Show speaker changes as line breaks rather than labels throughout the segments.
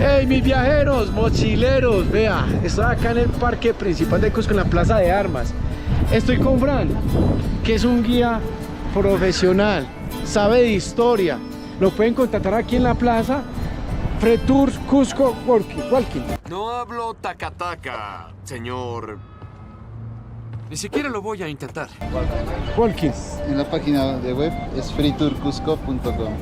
Hey, mis viajeros, mochileros, vea, estoy acá en el parque principal de Cusco, en la plaza de armas. Estoy con Fran, que es un guía profesional, sabe de historia. Lo pueden contactar aquí en la plaza, Free Tours Cusco Walking.
No hablo taca-taca, señor. Ni siquiera lo voy a intentar.
Walking.
En la página de web es freetourcusco.com.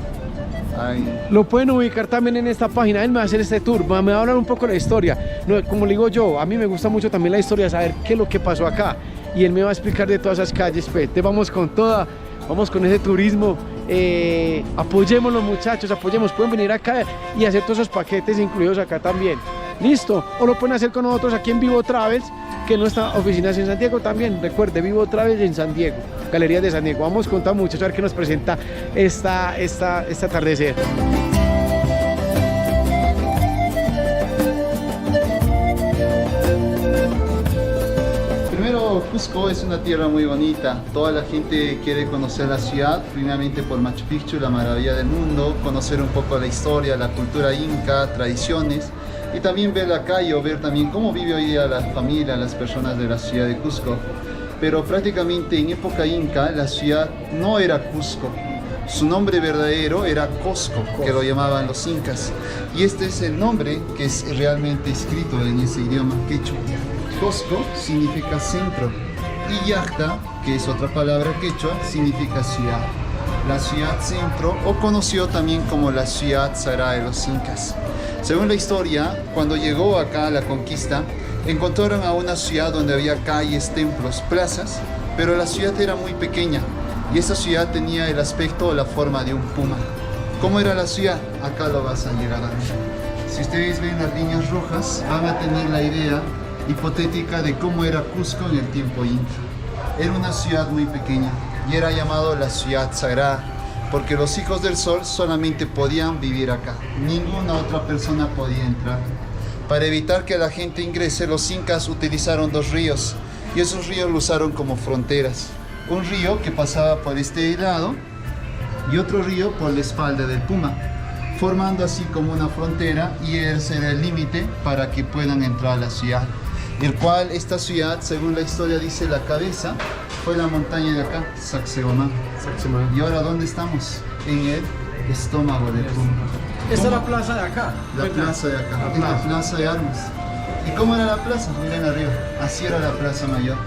Lo pueden ubicar también en esta página. Él me va a hacer este tour, me va a hablar un poco de la historia. No, como le digo yo, a mí me gusta mucho también la historia, saber qué es lo que pasó acá. Y él me va a explicar de todas esas calles. Pues. Vamos con toda, vamos con ese turismo. Apoyemos los muchachos, apoyemos. Pueden venir acá y hacer todos esos paquetes incluidos acá también. ¿Listo? O lo pueden hacer con nosotros aquí en Vivo Travels, que nuestra oficina es en San Diego también. Recuerde, Vivo Travels en San Diego, Galerías de San Diego. Vamos con todo muchachos a ver qué nos presenta este atardecer.
Primero, Cusco es una tierra muy bonita. Toda la gente quiere conocer la ciudad, primeramente por Machu Picchu, la maravilla del mundo, conocer un poco la historia, la cultura inca, tradiciones, y también ver la calle o ver también cómo vive hoy día la familia, las personas de la ciudad de Cusco. Pero prácticamente en época inca la ciudad no era Cusco. Su nombre verdadero era Cosco, que lo llamaban los incas. Y este es el nombre que es realmente escrito en ese idioma quechua. Cosco significa centro y Yacta, que es otra palabra quechua, significa ciudad. La ciudad centro, o conocido también como la ciudad sagrada de los incas. Según la historia, cuando llegó acá a la conquista, encontraron a una ciudad donde había calles, templos, plazas, pero la ciudad era muy pequeña y esa ciudad tenía el aspecto o la forma de un puma. ¿Cómo era la ciudad? Acá lo vas a llegar a ver. Si ustedes ven las líneas rojas, van a tener la idea hipotética de cómo era Cusco en el tiempo inca. Era una ciudad muy pequeña y era llamado la ciudad sagrada, porque los hijos del sol solamente podían vivir acá. Ninguna otra persona podía entrar. Para evitar que la gente ingrese, los incas utilizaron dos ríos y esos ríos lo usaron como fronteras. Un río que pasaba por este lado y otro río por la espalda del puma, formando así como una frontera, y ese era el límite para que puedan entrar a la ciudad. El cual esta ciudad, según la historia dice, la cabeza fue la montaña de acá, Sacsayhuamán. Y ahora, ¿dónde estamos? En el estómago del puma.
Esta es la plaza de acá.
La plaza de acá, en la plaza de armas. ¿Y cómo era la plaza? Miren arriba, así era la plaza mayor.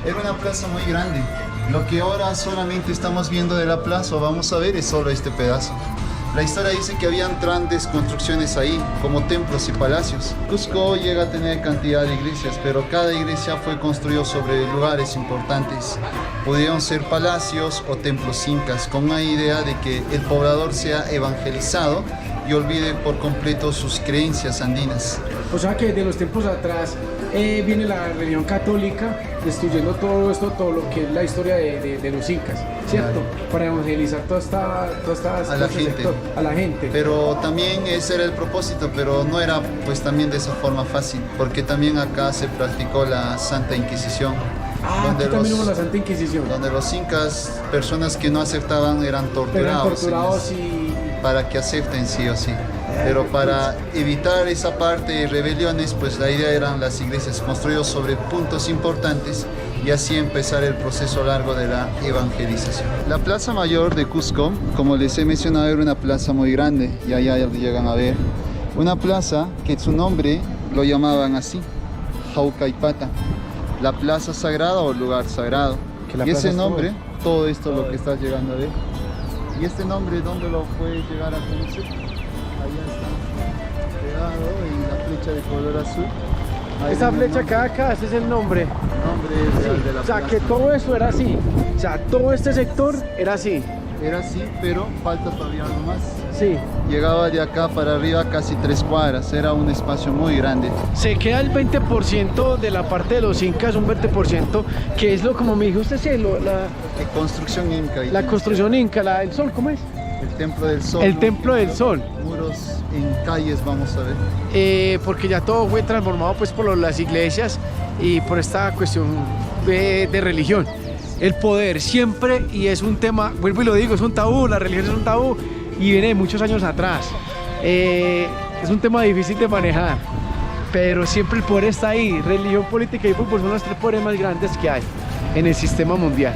Era una plaza muy grande. Lo que ahora solamente estamos viendo de la plaza, o vamos a ver, es solo este pedazo. La historia dice que habían grandes construcciones ahí, como templos y palacios. Cusco llega a tener cantidad de iglesias, pero cada iglesia fue construida sobre lugares importantes. Pudieron ser palacios o templos incas, con una idea de que el poblador sea evangelizado y olvide por completo sus creencias andinas.
O sea que de los tiempos atrás viene la religión católica destruyendo todo esto, todo lo que es la historia de los incas, ¿cierto? Para evangelizar
A la gente. Pero también ese era el propósito, pero no era pues también de esa forma fácil, porque también acá se practicó la Santa Inquisición.
Aquí también hubo la Santa Inquisición.
Donde los incas, personas que no aceptaban, eran torturados para que acepten sí o sí. Pero para evitar esa parte de rebeliones, pues la idea eran las iglesias construidas sobre puntos importantes y así empezar el proceso largo de la evangelización. La Plaza Mayor de Cusco, como les he mencionado, era una plaza muy grande, y allá llegan a ver. Una plaza que su nombre lo llamaban así, Jaucaipata, la plaza sagrada o lugar sagrado. Y ese nombre, todo esto lo que estás llegando a ver. Y este nombre, ¿dónde lo puedes llegar a conocer? Allá está pegado en la flecha de color azul. Ahí
esa
viene
flecha acá, ese es el nombre.
Nombre real de la
O sea,
plaza.
que todo eso era así. O sea, todo este sector era así.
Era así, pero falta todavía algo más.
Sí.
Llegaba de acá para arriba casi 3 cuadras, era un espacio muy grande.
Se queda el 20% de la parte de los incas, un 20%, que es lo, como me dijo usted, sí,
De construcción inca.
la construcción inca, el sol, ¿cómo es?
El templo del sol.
El templo del sol.
Muros en calles, vamos a ver.
Porque ya todo fue transformado pues por las iglesias y por esta cuestión de religión. El poder siempre, y es un tema, vuelvo y lo digo, es un tabú, la religión es un tabú y viene de muchos años atrás. es un tema difícil de manejar, pero siempre el poder está ahí. Religión, política y fútbol son los tres poderes más grandes que hay en el sistema mundial.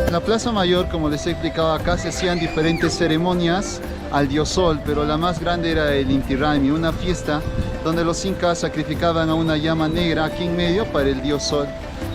En la Plaza Mayor, como les he explicado acá, se hacían diferentes ceremonias al dios Sol, pero la más grande era el Inti Raymi, una fiesta donde los incas sacrificaban a una llama negra aquí en medio para el dios Sol.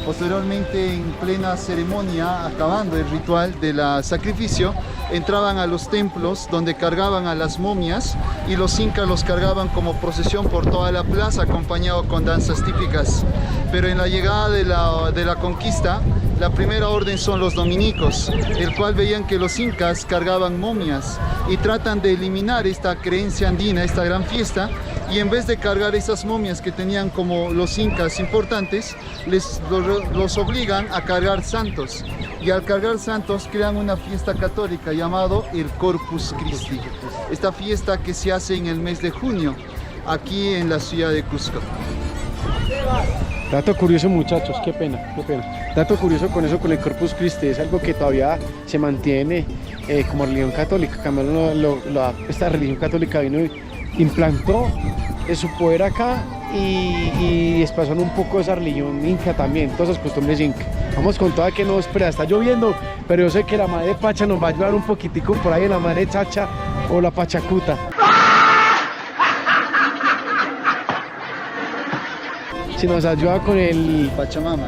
Posteriormente, en plena ceremonia, acabando el ritual del sacrificio, entraban a los templos donde cargaban a las momias y los incas los cargaban como procesión por toda la plaza, acompañado con danzas típicas. Pero en la llegada de la conquista, la primera orden son los dominicos, el cual veían que los incas cargaban momias y tratan de eliminar esta creencia andina, esta gran fiesta, y en vez de cargar esas momias que tenían como los incas importantes, los obligan a cargar santos, y al cargar santos crean una fiesta católica llamado el Corpus Christi, esta fiesta que se hace en el mes de junio aquí en la ciudad de Cusco.
Dato curioso, muchachos, qué pena. Dato curioso con eso, con el Corpus Christi, es algo que todavía se mantiene como religión católica. Esta religión católica vino y implantó su poder acá y desplazó un poco esa religión inca también, todas esas costumbres inca. Vamos con toda que no espera, está lloviendo, pero yo sé que la madre Pacha nos va a ayudar un poquitico por ahí, la madre Chacha o la Pachacuta. Si nos ayuda con el Pachamama.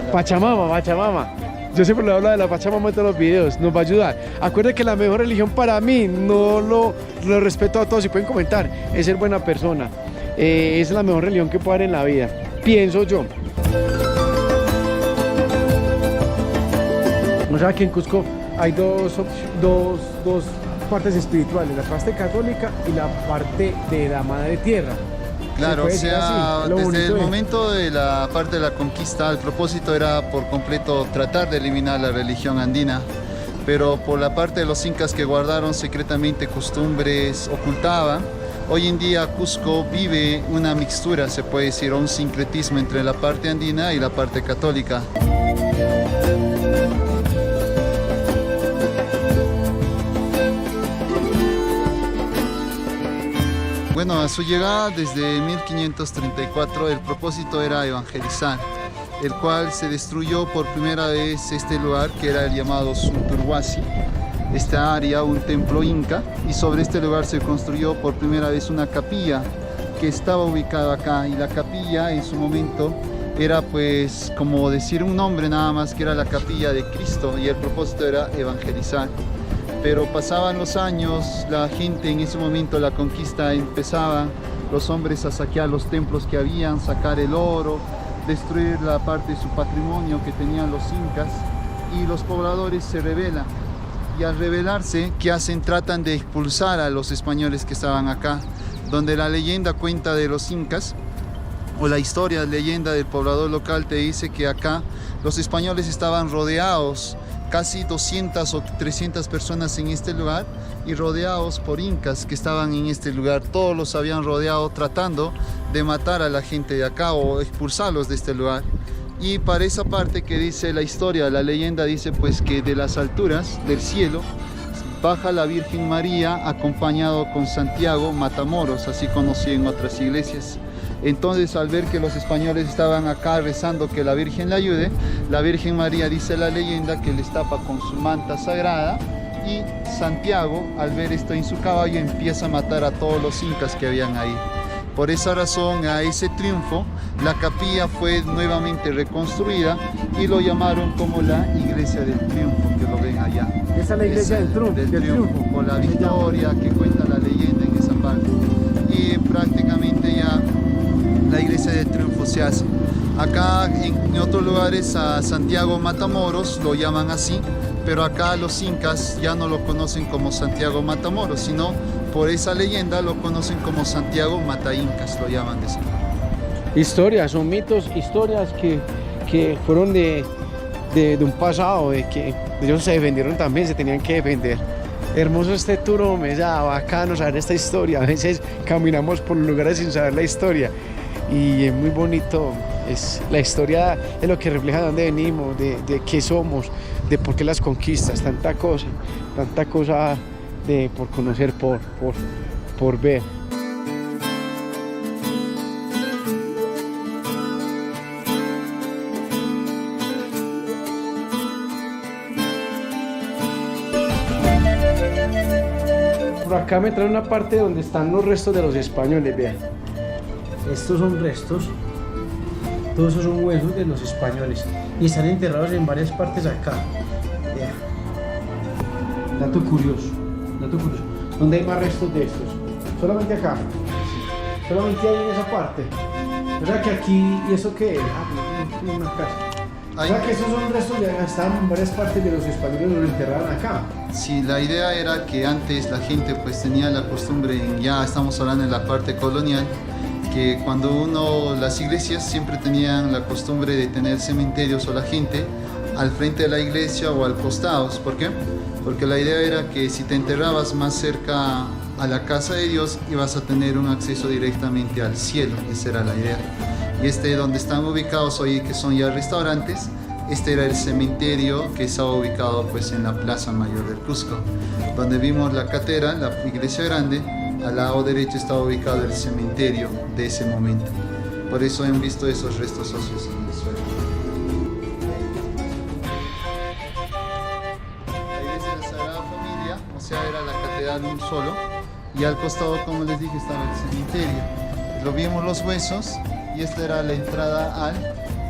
Yo siempre le hablo de la Pachamama en todos los videos, nos va a ayudar. Acuérdense que la mejor religión para mí, no lo respeto a todos, si pueden comentar, es ser buena persona. Es la mejor religión que puede haber en la vida, pienso yo. O sea que en Cusco hay dos partes espirituales, la parte católica y la parte de la madre tierra.
Claro, o sea, desde el momento de la parte de la conquista, el propósito era por completo tratar de eliminar la religión andina, pero por la parte de los incas que guardaron secretamente costumbres, ocultaban. Hoy en día Cusco vive una mixtura, se puede decir, un sincretismo entre la parte andina y la parte católica. Bueno, a su llegada desde 1534 el propósito era evangelizar, el cual se destruyó por primera vez este lugar que era el llamado Sunturhuasi, esta área, un templo inca, y sobre este lugar se construyó por primera vez una capilla que estaba ubicada acá, y la capilla en su momento era pues como decir un nombre nada más, que era la capilla de Cristo, y el propósito era evangelizar. Pero pasaban los años, la gente en ese momento, la conquista, empezaban los hombres a saquear los templos que habían, sacar el oro, destruir la parte de su patrimonio que tenían los incas, y los pobladores se rebelan. Y al rebelarse, ¿qué hacen? Tratan de expulsar a los españoles que estaban acá, donde la leyenda cuenta de los incas, o la historia, la leyenda del poblador local te dice que acá los españoles estaban rodeados, casi 200 o 300 personas en este lugar, y rodeados por incas que estaban en este lugar. Todos los habían rodeado tratando de matar a la gente de acá o expulsarlos de este lugar. Y para esa parte que dice la historia, la leyenda dice pues que de las alturas del cielo baja la Virgen María acompañado con Santiago Matamoros, así conocido en otras iglesias. Entonces, al ver que los españoles estaban acá rezando que la Virgen le ayude, la Virgen María, dice la leyenda, que les tapa con su manta sagrada, y Santiago, al ver esto en su caballo, empieza a matar a todos los incas que habían ahí. Por esa razón, a ese triunfo, la capilla fue nuevamente reconstruida y lo llamaron como la Iglesia del Triunfo, que lo ven allá.
Esa es la Iglesia del Triunfo.
Por la victoria que cuenta la leyenda en esa parte. Y prácticamente ya la Iglesia del Triunfo se hace. Acá en otros lugares a Santiago Matamoros lo llaman así, pero acá los incas ya no lo conocen como Santiago Matamoros, sino por esa leyenda lo conocen como Santiago Mataincas, lo llaman de esa manera.
Historias, son mitos, historias que fueron de un pasado, de que ellos se defendieron también, se tenían que defender. Hermoso este tour, hombre, es bacano saber esta historia. A veces caminamos por lugares sin saber la historia y es muy bonito. Es la historia de lo que refleja de dónde venimos, de qué somos, de por qué las conquistas, tanta cosa por conocer, por ver. Por acá me trae una parte donde están los restos de los españoles, vean. Estos son restos, todos esos son huesos de los españoles y están enterrados en varias partes acá. Vean. Dato curioso. ¿Dónde hay más restos de estos? Solamente acá. Solamente hay en esa parte. O sea que aquí, ¿y eso qué es? Una casa. O sea que esos son restos de estaban en varias partes de los españoles, los enterraron acá.
Sí, la idea era que antes la gente pues tenía la costumbre, ya estamos hablando de la parte colonial, que cuando las iglesias siempre tenían la costumbre de tener cementerios o la gente al frente de la iglesia o al costado. ¿Por qué? Porque la idea era que si te enterrabas más cerca a la casa de Dios ibas a tener un acceso directamente al cielo. Esa era la idea. Y donde están ubicados hoy, que son ya restaurantes, este era el cementerio que estaba ubicado pues en la Plaza Mayor del Cusco. Donde vimos la catedral, la iglesia grande, al lado derecho estaba ubicado el cementerio de ese momento. Por eso han visto esos restos óseos en el suelo. La iglesia de la Sagrada Familia, o sea, era la catedral un solo, y al costado, como les dije, estaba el cementerio. Lo vimos los huesos, y esta era la entrada al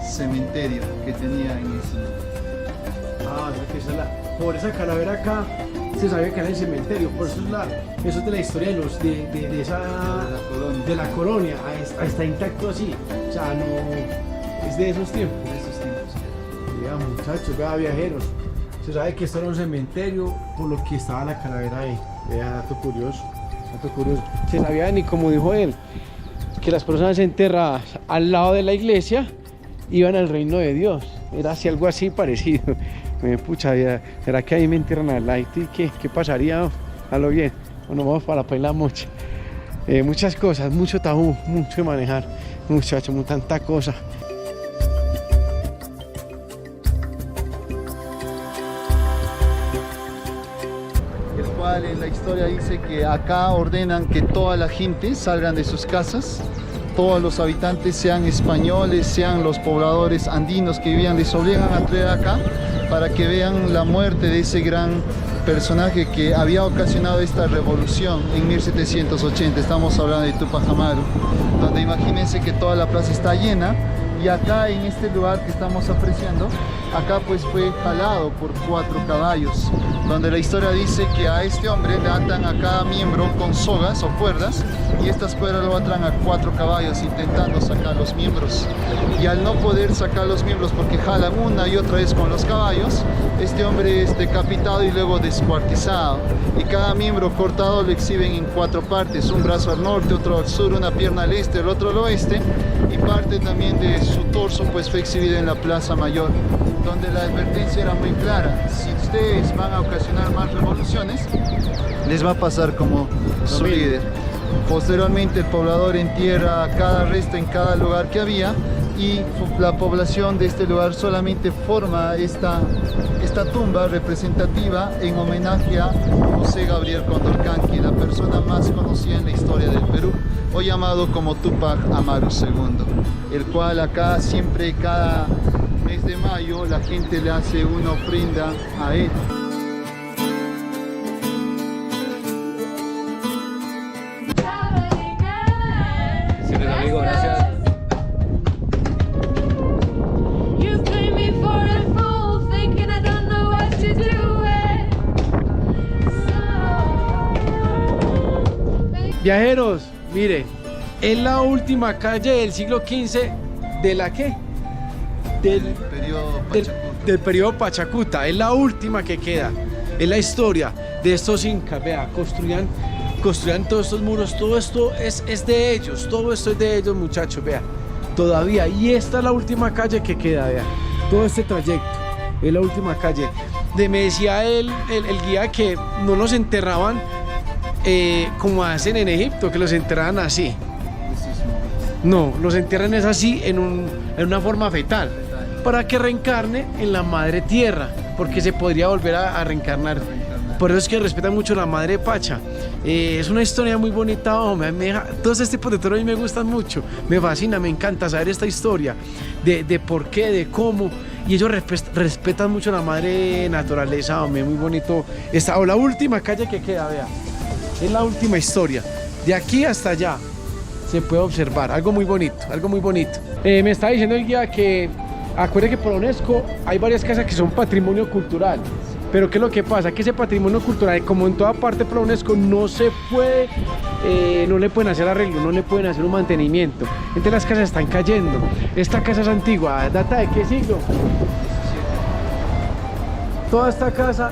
cementerio que tenía en ese.
Ah, que por esa calavera acá se sabía que era el cementerio, por eso eso es de la historia de la colonia. Está intacto así, o sea, no es de esos tiempos. Vea, muchachos, vea, viajeros, se sabe que esto era un cementerio por lo que estaba la calavera ahí. Vea, dato curioso. Se sabía, ni como dijo él, que las personas enterradas al lado de la iglesia iban al reino de Dios. Era así, algo así parecido. Pucha, ¿será que ahí me entierran al Haití? ¿Y qué pasaría? A lo bien. Bueno, vamos para la Paila Mocha. Muchas cosas, mucho tabú, mucho de manejar. Muchachos, tanta cosa.
El cual en la historia dice que acá ordenan que toda la gente salgan de sus casas. Todos los habitantes, sean españoles, sean los pobladores andinos que vivían, les obligan a traer acá para que vean la muerte de ese gran personaje que había ocasionado esta revolución en 1780. Estamos hablando de Tupac Amaru, donde imagínense que toda la plaza está llena, y acá en este lugar que estamos apreciando, acá pues fue jalado por 4 caballos, donde la historia dice que a este hombre le atan a cada miembro con sogas o cuerdas, y estas cuerdas lo atan a 4 caballos intentando sacar los miembros, y al no poder sacar los miembros porque jalan una y otra vez con los caballos, este hombre es decapitado y luego descuartizado, y cada miembro cortado lo exhiben en 4 partes, un brazo al norte, otro al sur, una pierna al este, el otro al oeste, y parte también de su torso pues fue exhibido en la Plaza Mayor, donde la advertencia era muy clara: si ustedes van a ocasionar más revoluciones, les va a pasar como su líder. Posteriormente el poblador entierra cada resto en cada lugar que había, y la población de este lugar solamente forma esta tumba representativa en homenaje a José Gabriel Condorcanqui, la persona más conocida en la historia del Perú, hoy llamado como Tupac Amaru II, el cual acá siempre, cada mes de mayo, la gente le hace una ofrenda a él.
Gracias, amigo, gracias.
Viajeros, mire, es la última calle del siglo XV de la ¿qué? Del periodo Pachacuta. Es la última que queda. Es la historia de estos incas. Vea, construían todos estos muros. Todo esto es de ellos. Todo esto es de ellos, muchachos. Vea, todavía. Y esta es la última calle que queda. Vea, todo este trayecto es la última calle. Me decía el guía que no los enterraban como hacen en Egipto, que los enterran así. No, los entierran es así en una forma fetal, para que reencarne en la madre tierra. porque se podría volver a reencarnar. Por eso es que respetan mucho a la madre Pacha. Es una historia muy bonita, hombre. Todos estos tipos de toros a mí me gustan mucho. Me fascina, me encanta saber esta historia de por qué, de cómo. Y ellos respetan mucho a la madre naturaleza, hombre. Muy bonito. O la última calle que queda, vea. Es la última historia. De aquí hasta allá se puede observar algo muy bonito, algo muy bonito. Me está diciendo el guía que acuérdate que por UNESCO hay varias casas que son patrimonio cultural. Pero ¿qué es lo que pasa? Que ese patrimonio cultural, como en toda parte por la UNESCO, no se puede, no le pueden hacer arreglo, no le pueden hacer un mantenimiento. Entonces las casas están cayendo. Esta casa es antigua, ¿data de qué siglo? Toda esta casa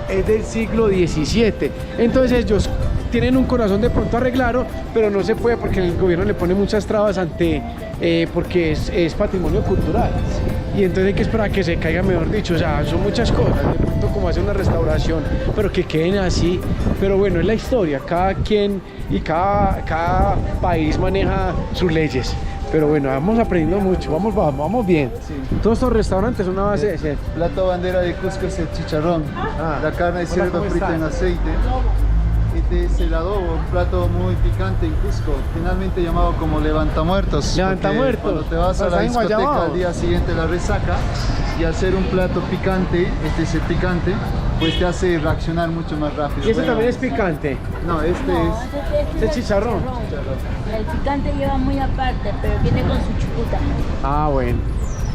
es del siglo XVII. Entonces ellos tienen un corazón de pronto arreglarlo, pero no se puede porque el gobierno le pone muchas trabas porque es patrimonio cultural. Y entonces hay que esperar a que se caiga, mejor dicho. O sea, son muchas cosas, de pronto como hacer una restauración, pero que queden así. Pero bueno, es la historia, cada quien y cada país maneja sus leyes. Pero bueno, vamos aprendiendo mucho, vamos bien.
Sí.
Todos estos restaurantes son una base de...
Plato bandera de Cusco es el chicharrón, la carne de cerdo frita en aceite. Este es el adobo, un plato muy picante en Cusco, finalmente llamado como levantamuertos.
Levantamuertos.
Cuando te vas a la discoteca al día siguiente la resaca, y al ser un plato picante, este es el picante, pues te hace reaccionar mucho más rápido.
¿Y ese también es picante?
No, este es
chicharrón.
El picante lleva muy aparte, pero viene con su chucuta.
Ah, bueno,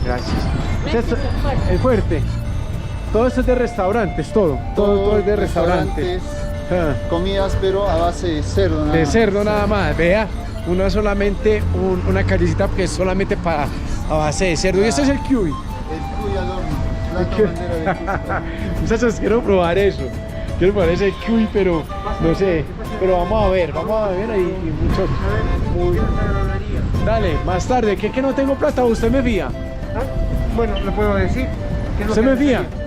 gracias.
Este es el fuerte.
El fuerte. Todo esto es de restaurantes, todo es de restaurantes.
Comidas, pero a base de cerdo nada
De
más.
cerdo nada más, vea, una solamente, una callecita que es solamente a base de cerdo. Y este es el cuy.
El cuy al horno, plato bandera de Cusco.
Muchachos, quiero probar eso. Quiero probar ese cuy, pero no sé. Pero vamos a ver ahí y mucho. Muy... Dale, más tarde, que no tengo plata, ¿usted me fía?
Bueno, le puedo decir. ¿Qué es lo
¿Usted
que
me fía?
necesita?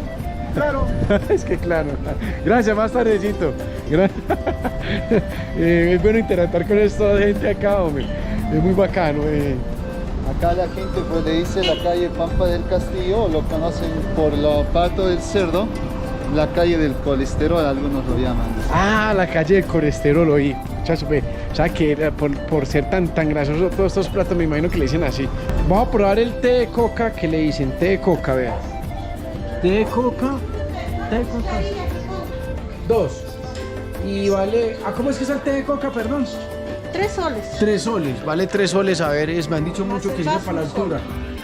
Claro.
Es que claro. Gracias, más tardecito. Es bueno interactuar con esta gente acá, hombre. Es muy bacano.
Acá la gente pues le dice la calle Pampa del Castillo, lo conocen por lo pato del cerdo, la calle del colesterol, algunos lo llaman.
Ah, la calle del colesterol, oí. Muchachos, o sea que por ser tan grasoso todos estos platos me imagino que le dicen así. Vamos a probar el té de coca que le dicen, té de coca, vea. Té de coca. 2. Y vale, ¿cómo es que es el té de coca, perdón?
3 soles.
3 soles, vale 3 soles, a ver, me han dicho mucho que sirve para la altura,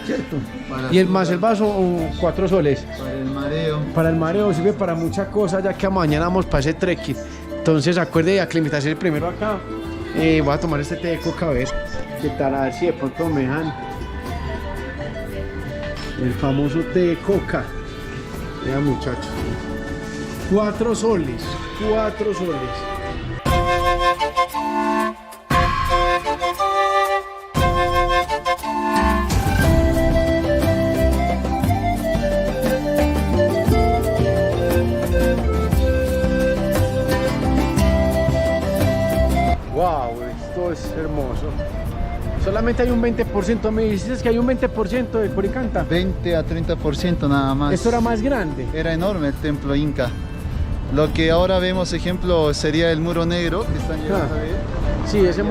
¿cierto?
Para
Y el
azúcar.
más el vaso, 4 soles.
Para el mareo.
Para el mareo sirve para muchas cosas, ya que mañana vamos para ese trekking. Entonces acuerde de aclimatarse primero acá. Voy a tomar este té de coca, a ver qué tal, a ver si de pronto me dejan el famoso té de coca. Vean, muchachos, 4 soles, 4 soles. Wow, esto es hermoso. Solamente hay un 20%, me dices que hay un 20% de Coricanta.
20 a 30% nada más.
Esto era más grande.
Era enorme el templo inca. Lo que ahora vemos, ejemplo, sería el muro negro que están llegando a ver.
Sí, este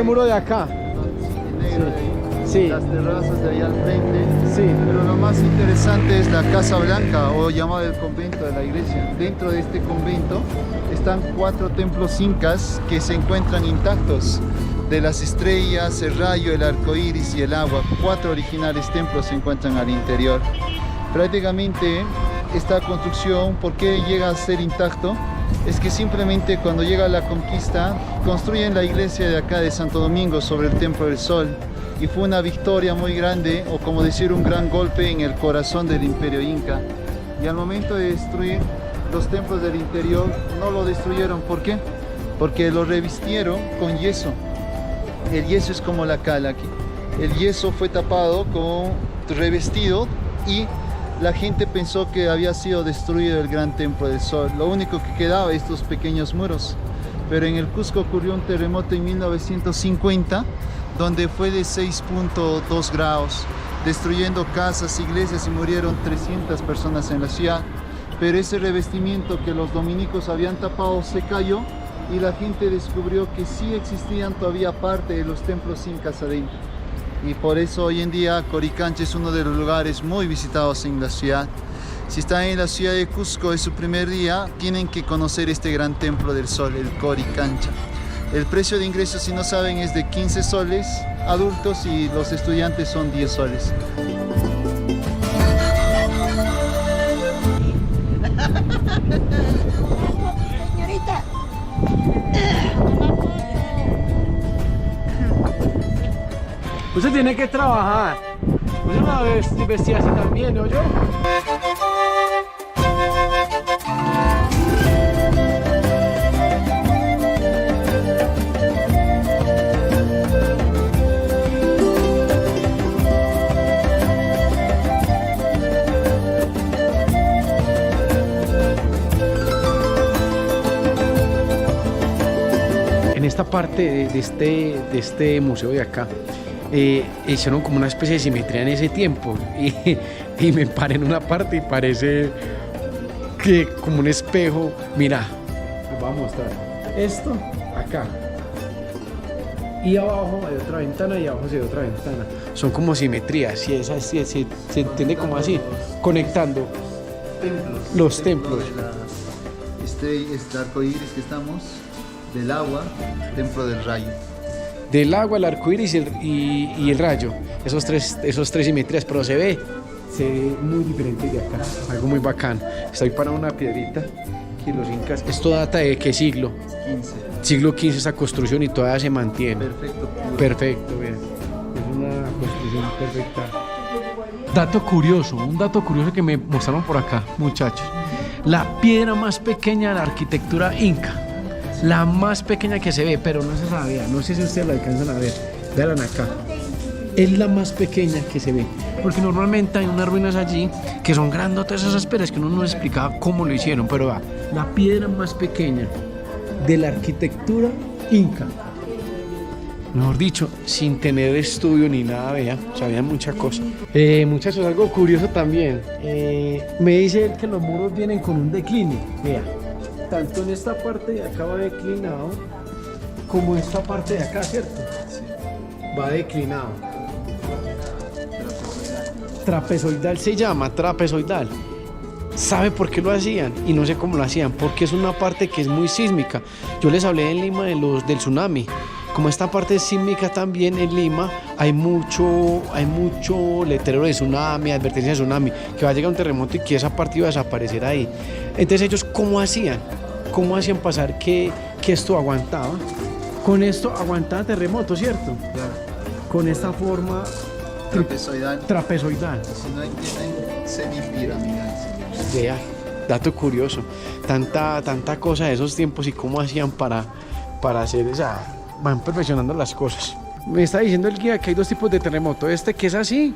muro de acá.
El negro de ahí.
Sí.
Las terrazas de ahí al frente.
Sí.
Pero lo más interesante es la Casa Blanca, o llamado el convento de la iglesia. Dentro de este convento están 4 templos incas que se encuentran intactos. De las estrellas, el rayo, el arco iris y el agua. 4 originales templos se encuentran al interior. Prácticamente esta construcción, ¿por qué llega a ser intacto? Es que simplemente cuando llega la conquista, construyen la iglesia de acá de Santo Domingo sobre el Templo del Sol. Y fue una victoria muy grande, o como decir un gran golpe en el corazón del imperio inca. Y al momento de destruir los templos del interior, no lo destruyeron. ¿Por qué? Porque lo revistieron con yeso. El yeso es como la cal aquí. El yeso fue tapado con revestido y la gente pensó que había sido destruido el gran templo del sol. Lo único que quedaba estos pequeños muros. Pero en el Cusco ocurrió un terremoto en 1950 donde fue de 6.2 grados destruyendo casas, iglesias, y murieron 300 personas en la ciudad. Pero ese revestimiento que los dominicos habían tapado se cayó y la gente descubrió que sí existían todavía parte de los templos incas adentro. Y por eso hoy en día Coricancha es uno de los lugares muy visitados en la ciudad. Si están en la ciudad de Cusco, es su primer día, tienen que conocer este gran templo del sol, el Coricancha. El precio de ingreso, si no saben, es de 15 soles adultos y los estudiantes son 10 soles.
Señorita.
Usted tiene que trabajar. Usted no va a vestir así también, ¿no yo? En esta parte de este museo de acá, hicieron como una especie de simetría en ese tiempo y me paré en una parte y parece que como un espejo. Mira, les voy a mostrar esto acá y abajo hay otra ventana y abajo hay otra ventana, son como simetrías y esa se entiende como así, conectando los templos.
Este arco iris que estamos, del agua, templo del rayo.
Del agua, el arco iris y el rayo, esos tres simetrías, pero se ve muy diferente de acá, algo muy bacán. Estoy para una piedrita que los incas, esto data de qué siglo?
15.
Siglo XV esa construcción y todavía se mantiene.
Perfecto.
Perfecto, bien. Es una construcción perfecta. Un dato curioso que me mostraron por acá, muchachos. La piedra más pequeña de la arquitectura inca. La más pequeña que se ve, pero no se sabía. No sé si ustedes la alcanzan a ver. Vean acá. Es la más pequeña que se ve. Porque normalmente hay unas ruinas allí que son grandotas esas piedras que uno no explicaba cómo lo hicieron. Pero va, la piedra más pequeña de la arquitectura inca. Mejor dicho, sin tener estudio ni nada, vea, sabían muchas cosas. Muchachos, algo curioso también. Me dice él que los muros vienen con un decline. Vea. Tanto en esta parte de acá va declinado, como esta parte de acá, ¿cierto? Sí. Va declinado. Trapezoidal se llama, trapezoidal. ¿Sabe por qué lo hacían? Y no sé cómo lo hacían, porque es una parte que es muy sísmica. Yo les hablé en Lima del tsunami. Como esta parte es sísmica también en Lima, hay mucho letrero de tsunami, advertencia de tsunami, que va a llegar un terremoto y que esa parte iba a desaparecer ahí. Entonces ellos, ¿cómo hacían? ¿Cómo hacían pasar que esto aguantaba? Con esto aguantaba terremoto, ¿cierto?
Claro.
Con esta forma trapezoidal.
Si no tienen semipiramidal.
Vea, dato curioso. Tanta cosa de esos tiempos y cómo hacían para hacer esa... Van perfeccionando las cosas. Me está diciendo el guía que hay dos tipos de terremoto. Este que es así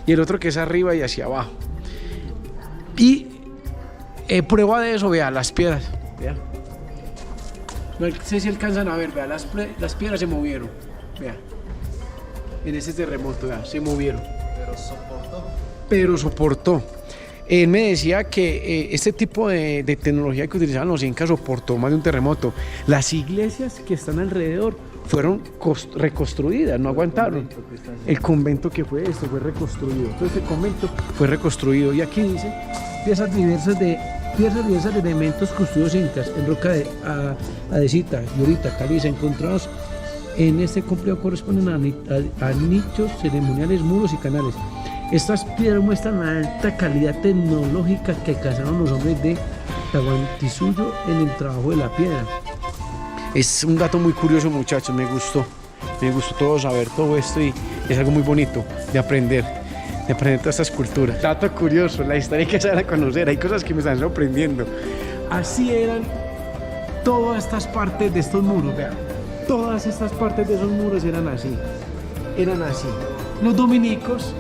y el otro que es arriba y hacia abajo. Y prueba de eso, vea, las piedras. Vea. No sé si alcanzan a ver, vea, las piedras se movieron. Vea. En este terremoto, vea, se movieron. Pero soportó. Él me decía que este tipo de tecnología que utilizaban los incas soportó más de un terremoto. Las iglesias que están alrededor fueron reconstruidas, no aguantaron. El convento que fue esto fue reconstruido. Todo este convento fue reconstruido. Y aquí dice piezas diversas de elementos construidos incas en roca de adesita, diorita, caliza, encontrados en este complejo corresponden a nichos ceremoniales, muros y canales. Estas piedras muestran la alta calidad tecnológica que alcanzaron los hombres de Tahuantinsuyo en el trabajo de la piedra. Es un dato muy curioso, muchachos, me gustó todo saber todo esto y es algo muy bonito de aprender todas estas culturas. Dato curioso, la historia hay que saber a conocer, hay cosas que me están sorprendiendo. Así eran todas estas partes de estos muros, vean, todas estas partes de esos muros eran así. Los dominicos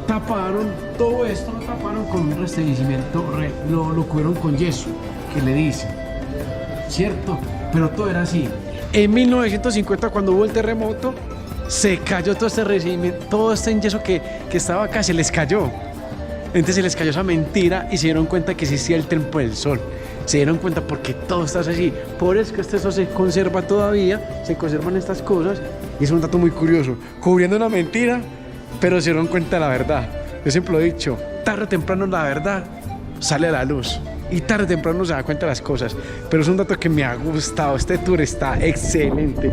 taparon todo esto, lo taparon con un revestimiento, lo cubrieron con yeso, que le dicen, ¿cierto? Pero todo era así. En 1950, cuando hubo el terremoto, se cayó todo este recibimiento, todo este yeso que estaba acá, se les cayó. Entonces se les cayó esa mentira y se dieron cuenta que existía el Templo del Sol. Se dieron cuenta porque todo está así. Por eso es que este sol se conserva todavía, se conservan estas cosas. Y es un dato muy curioso, cubriendo una mentira, pero se dieron cuenta de la verdad. Yo siempre lo he dicho, tarde o temprano la verdad sale a la luz. Y tarde o temprano se da cuenta de las cosas. Pero es un dato que me ha gustado. Este tour está excelente.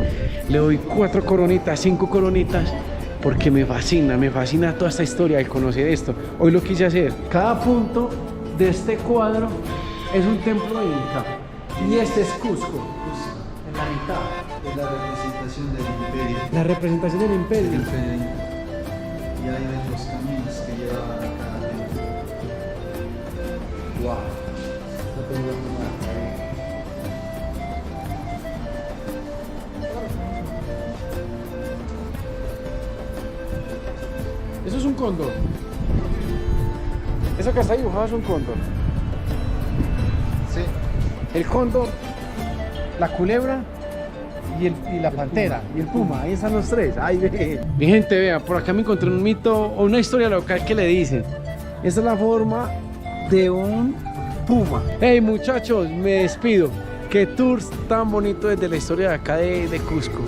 Le doy 4 coronitas, 5 coronitas. Porque me fascina toda esta historia de conocer esto. Hoy lo quise hacer. Cada punto de este cuadro es un templo inca. Y este es Cusco, en la mitad.
Es la representación del imperio.
La representación del imperio.
Y ahí ven los caminos que llevaban a cada templo.
Wow. Eso es un cóndor. Eso que está dibujado es un cóndor.
Sí.
El cóndor, la culebra y la pantera y el puma. Ahí están los tres. Ay, ve. Mi gente, vea, por acá me encontré un mito o una historia local que le dicen. Esta es la forma de un puma. Hey muchachos, me despido. Qué tours tan bonito desde la historia de acá de Cusco.